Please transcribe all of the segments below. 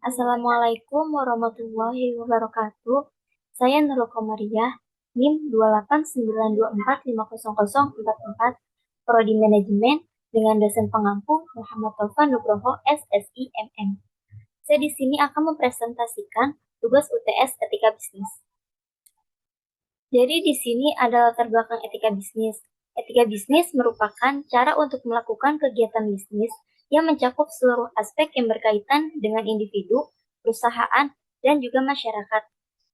Assalamualaikum warahmatullahi wabarakatuh. Saya Nurul Komariah, NIM 28924500044, Prodi Manajemen dengan dosen pengampu Muhammad Taufan Nugroho, SSI MM. Saya di sini akan mempresentasikan tugas UTS Etika Bisnis. Jadi di sini ada latar belakang etika bisnis. Etika bisnis merupakan cara untuk melakukan kegiatan bisnis yang mencakup seluruh aspek yang berkaitan dengan individu, perusahaan, dan juga masyarakat.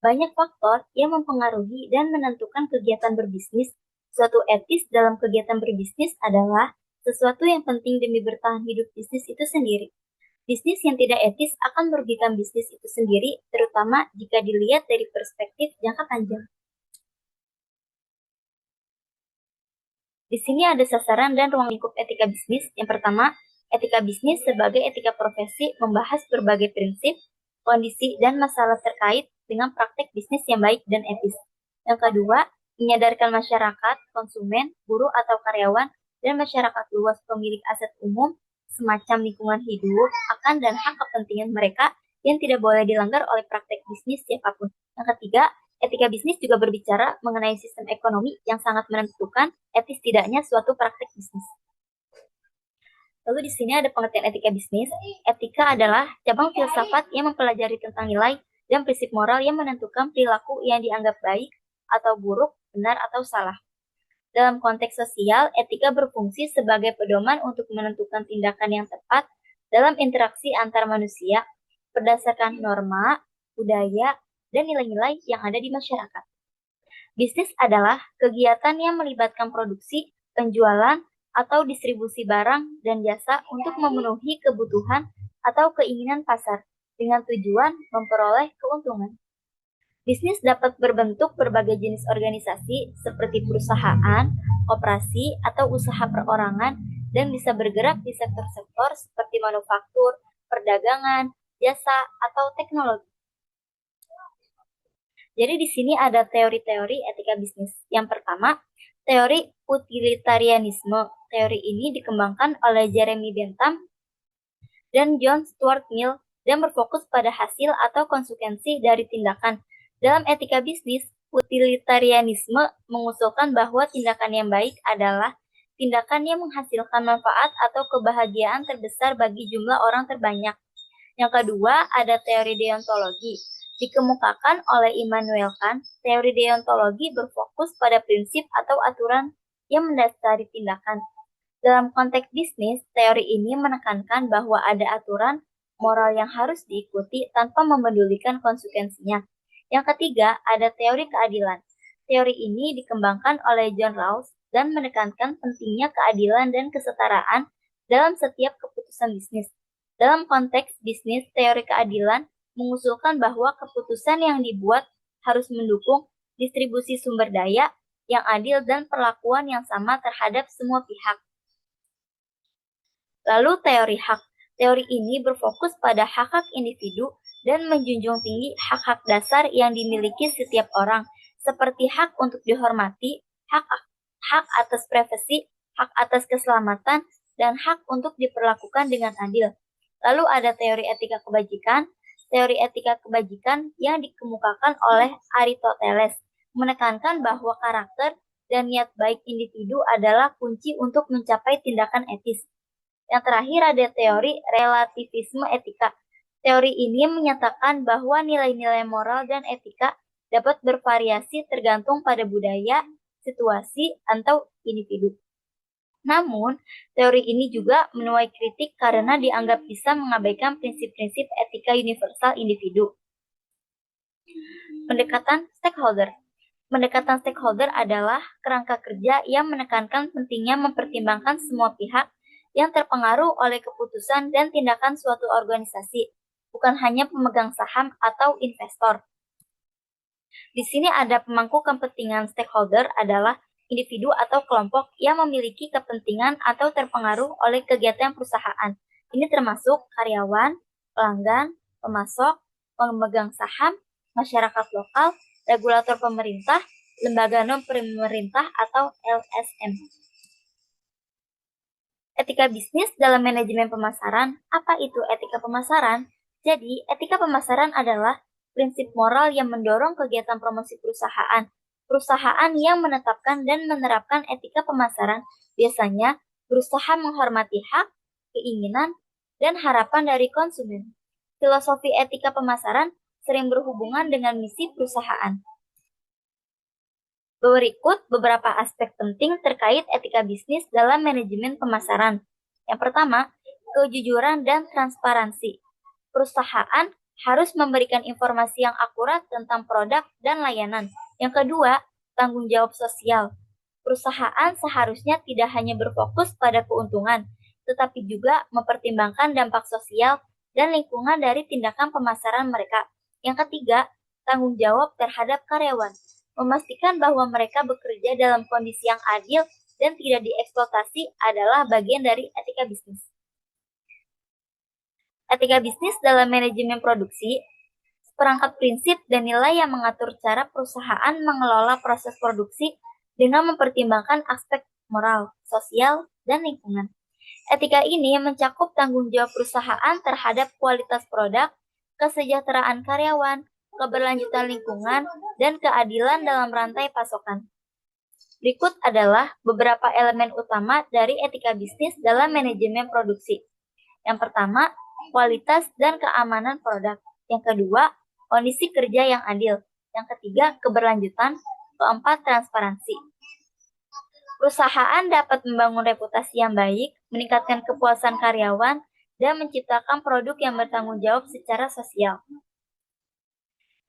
Banyak faktor yang mempengaruhi dan menentukan kegiatan berbisnis. Suatu etis dalam kegiatan berbisnis adalah sesuatu yang penting demi bertahan hidup bisnis itu sendiri. Bisnis yang tidak etis akan merugikan bisnis itu sendiri, terutama jika dilihat dari perspektif jangka panjang. Di sini ada sasaran dan ruang lingkup etika bisnis. Yang pertama, etika bisnis sebagai etika profesi membahas berbagai prinsip, kondisi, dan masalah terkait dengan praktek bisnis yang baik dan etis. Yang kedua, menyadarkan masyarakat, konsumen, buruh atau karyawan, dan masyarakat luas pemilik aset umum, semacam lingkungan hidup, akan dan hak kepentingan mereka yang tidak boleh dilanggar oleh praktek bisnis siapapun. Yang ketiga, etika bisnis juga berbicara mengenai sistem ekonomi yang sangat menentukan etis tidaknya suatu praktik bisnis. Lalu di sini ada pengertian etika bisnis. Etika adalah cabang filsafat yang mempelajari tentang nilai dan prinsip moral yang menentukan perilaku yang dianggap baik atau buruk, benar atau salah. Dalam konteks sosial, etika berfungsi sebagai pedoman untuk menentukan tindakan yang tepat dalam interaksi antar manusia berdasarkan norma, budaya, dan nilai-nilai yang ada di masyarakat. Bisnis adalah kegiatan yang melibatkan produksi, penjualan, atau distribusi barang dan jasa untuk memenuhi kebutuhan atau keinginan pasar dengan tujuan memperoleh keuntungan. Bisnis dapat berbentuk berbagai jenis organisasi seperti perusahaan, koperasi, atau usaha perorangan dan bisa bergerak di sektor-sektor seperti manufaktur, perdagangan, jasa, atau teknologi. Jadi di sini ada teori-teori etika bisnis. Yang pertama, teori utilitarianisme. Teori ini dikembangkan oleh Jeremy Bentham dan John Stuart Mill dan berfokus pada hasil atau konsekuensi dari tindakan. Dalam etika bisnis, utilitarianisme mengusulkan bahwa tindakan yang baik adalah tindakan yang menghasilkan manfaat atau kebahagiaan terbesar bagi jumlah orang terbanyak. Yang kedua, ada teori deontologi. Dikemukakan oleh Immanuel Kant, teori deontologi berfokus pada prinsip atau aturan yang mendasari tindakan. Dalam konteks bisnis, teori ini menekankan bahwa ada aturan moral yang harus diikuti tanpa memedulikan konsekuensinya. Yang ketiga, ada teori keadilan. Teori ini dikembangkan oleh John Rawls dan menekankan pentingnya keadilan dan kesetaraan dalam setiap keputusan bisnis. Dalam konteks bisnis, teori keadilan mengusulkan bahwa keputusan yang dibuat harus mendukung distribusi sumber daya yang adil dan perlakuan yang sama terhadap semua pihak. Lalu teori hak. Teori ini berfokus pada hak-hak individu dan menjunjung tinggi hak-hak dasar yang dimiliki setiap orang, seperti hak untuk dihormati, hak atas privasi, hak atas keselamatan, dan hak untuk diperlakukan dengan adil. Lalu ada teori etika kebajikan. Teori etika kebajikan yang dikemukakan oleh Aristoteles menekankan bahwa karakter dan niat baik individu adalah kunci untuk mencapai tindakan etis. Yang terakhir ada teori relativisme etika. Teori ini menyatakan bahwa nilai-nilai moral dan etika dapat bervariasi tergantung pada budaya, situasi, atau individu. Namun, teori ini juga menuai kritik karena dianggap bisa mengabaikan prinsip-prinsip etika universal individu. Pendekatan stakeholder. Pendekatan stakeholder adalah kerangka kerja yang menekankan pentingnya mempertimbangkan semua pihak yang terpengaruh oleh keputusan dan tindakan suatu organisasi, bukan hanya pemegang saham atau investor. Di sini ada pemangku kepentingan stakeholder adalah individu atau kelompok yang memiliki kepentingan atau terpengaruh oleh kegiatan perusahaan. Ini termasuk karyawan, pelanggan, pemasok, pemegang saham, masyarakat lokal, regulator pemerintah, lembaga non-pemerintah atau LSM. Etika bisnis dalam manajemen pemasaran. Apa itu etika pemasaran? Jadi, etika pemasaran adalah prinsip moral yang mendorong kegiatan promosi perusahaan. Perusahaan yang menetapkan dan menerapkan etika pemasaran biasanya berusaha menghormati hak, keinginan, dan harapan dari konsumen. Filosofi etika pemasaran sering berhubungan dengan misi perusahaan. Berikut beberapa aspek penting terkait etika bisnis dalam manajemen pemasaran. Yang pertama, kejujuran dan transparansi. Perusahaan harus memberikan informasi yang akurat tentang produk dan layanan. Yang kedua, tanggung jawab sosial. Perusahaan seharusnya tidak hanya berfokus pada keuntungan, tetapi juga mempertimbangkan dampak sosial dan lingkungan dari tindakan pemasaran mereka. Yang ketiga, tanggung jawab terhadap karyawan. Memastikan bahwa mereka bekerja dalam kondisi yang adil dan tidak dieksploitasi adalah bagian dari etika bisnis. Etika bisnis dalam manajemen produksi, seperangkat prinsip dan nilai yang mengatur cara perusahaan mengelola proses produksi dengan mempertimbangkan aspek moral, sosial, dan lingkungan. Etika ini mencakup tanggung jawab perusahaan terhadap kualitas produk, kesejahteraan karyawan, keberlanjutan lingkungan, dan keadilan dalam rantai pasokan. Berikut adalah beberapa elemen utama dari etika bisnis dalam manajemen produksi. Yang pertama, kualitas dan keamanan produk. Yang kedua, kondisi kerja yang adil. Yang ketiga, keberlanjutan. Keempat, transparansi. Perusahaan dapat membangun reputasi yang baik, meningkatkan kepuasan karyawan, dan menciptakan produk yang bertanggung jawab secara sosial.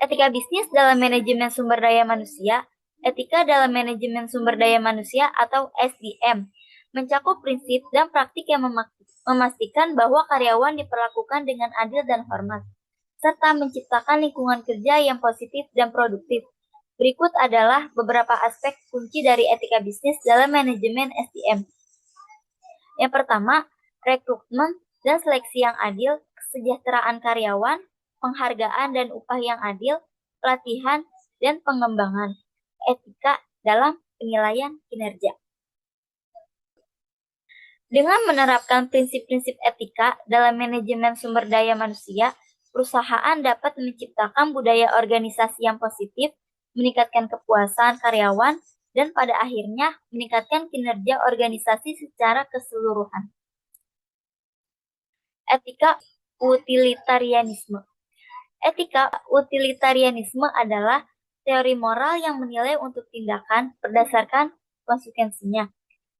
Etika bisnis dalam manajemen sumber daya manusia. Etika dalam manajemen sumber daya manusia atau SDM mencakup prinsip dan praktik yang memastikan bahwa karyawan diperlakukan dengan adil dan hormat, serta menciptakan lingkungan kerja yang positif dan produktif. Berikut adalah beberapa aspek kunci dari etika bisnis dalam manajemen SDM. Yang pertama, rekrutmen dan seleksi yang adil, kesejahteraan karyawan, penghargaan dan upah yang adil, pelatihan, dan pengembangan. Etika dalam penilaian kinerja. Dengan menerapkan prinsip-prinsip etika dalam manajemen sumber daya manusia, perusahaan dapat menciptakan budaya organisasi yang positif, meningkatkan kepuasan karyawan, dan pada akhirnya meningkatkan kinerja organisasi secara keseluruhan. Etika utilitarianisme. Etika utilitarianisme adalah teori moral yang menilai untuk tindakan berdasarkan konsekuensinya,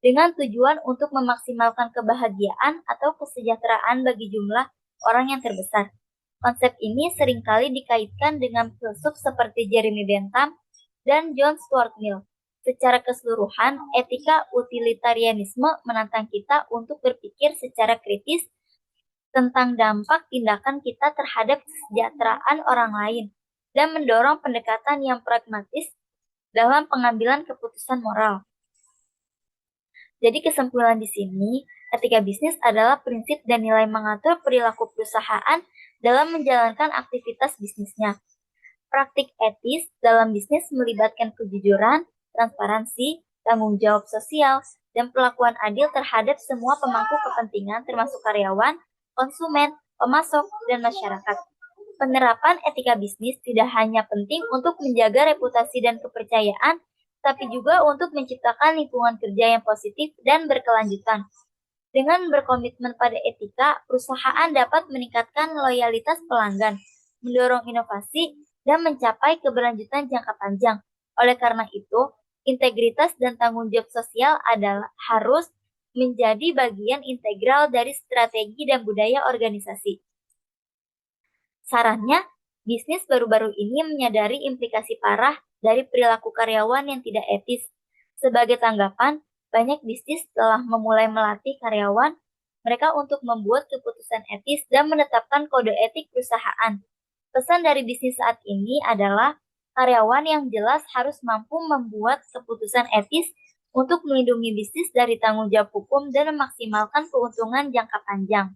dengan tujuan untuk memaksimalkan kebahagiaan atau kesejahteraan bagi jumlah orang yang terbesar. Konsep ini seringkali dikaitkan dengan filsuf seperti Jeremy Bentham dan John Stuart Mill. Secara keseluruhan, etika utilitarianisme menantang kita untuk berpikir secara kritis tentang dampak tindakan kita terhadap kesejahteraan orang lain dan mendorong pendekatan yang pragmatis dalam pengambilan keputusan moral. Jadi kesimpulan di sini, etika bisnis adalah prinsip dan nilai mengatur perilaku perusahaan dalam menjalankan aktivitas bisnisnya. Praktik etis dalam bisnis melibatkan kejujuran, transparansi, tanggung jawab sosial, dan perlakuan adil terhadap semua pemangku kepentingan termasuk karyawan, konsumen, pemasok, dan masyarakat. Penerapan etika bisnis tidak hanya penting untuk menjaga reputasi dan kepercayaan, tapi juga untuk menciptakan lingkungan kerja yang positif dan berkelanjutan. Dengan berkomitmen pada etika, perusahaan dapat meningkatkan loyalitas pelanggan, mendorong inovasi, dan mencapai keberlanjutan jangka panjang. Oleh karena itu, integritas dan tanggung jawab sosial harus menjadi bagian integral dari strategi dan budaya organisasi. Sarannya, bisnis baru-baru ini menyadari implikasi parah dari perilaku karyawan yang tidak etis. Sebagai tanggapan, banyak bisnis telah memulai melatih karyawan mereka untuk membuat keputusan etis dan menetapkan kode etik perusahaan. Pesan dari bisnis saat ini adalah karyawan yang jelas harus mampu membuat keputusan etis untuk melindungi bisnis dari tanggung jawab hukum dan memaksimalkan keuntungan jangka panjang.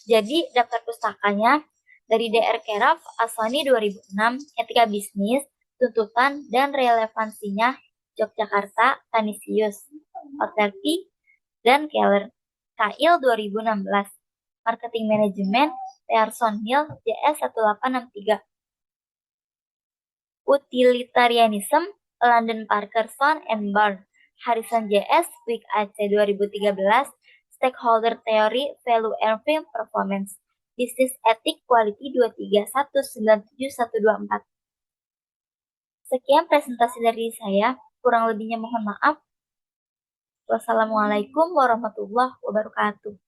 Jadi, daftar pustakanya dari DR Keraf, Aswani 2006, Etika Bisnis, Tuntutan dan Relevansinya, Yogyakarta, Canisius, Otelpi, dan Keller, Kail 2016. Marketing Management, Pearson Hill, JS 1863. Utilitarianism, London Parker Son and Barn, Harrison JS, Week AC 2013, Stakeholder Theory, Value and Firm Performance, Business Ethic Quality 231977124. Sekian presentasi dari saya, kurang lebihnya mohon maaf. Wassalamualaikum warahmatullahi wabarakatuh.